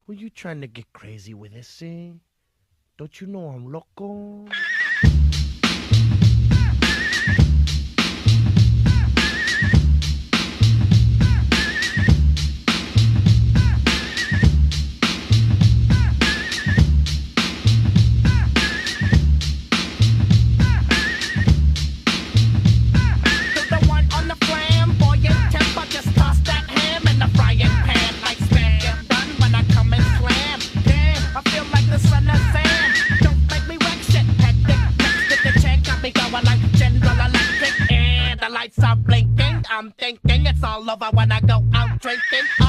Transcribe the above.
Who you trying to get crazy with this, eh? Don't you know I'm loco? I'm thinking it's all over when I go out drinking.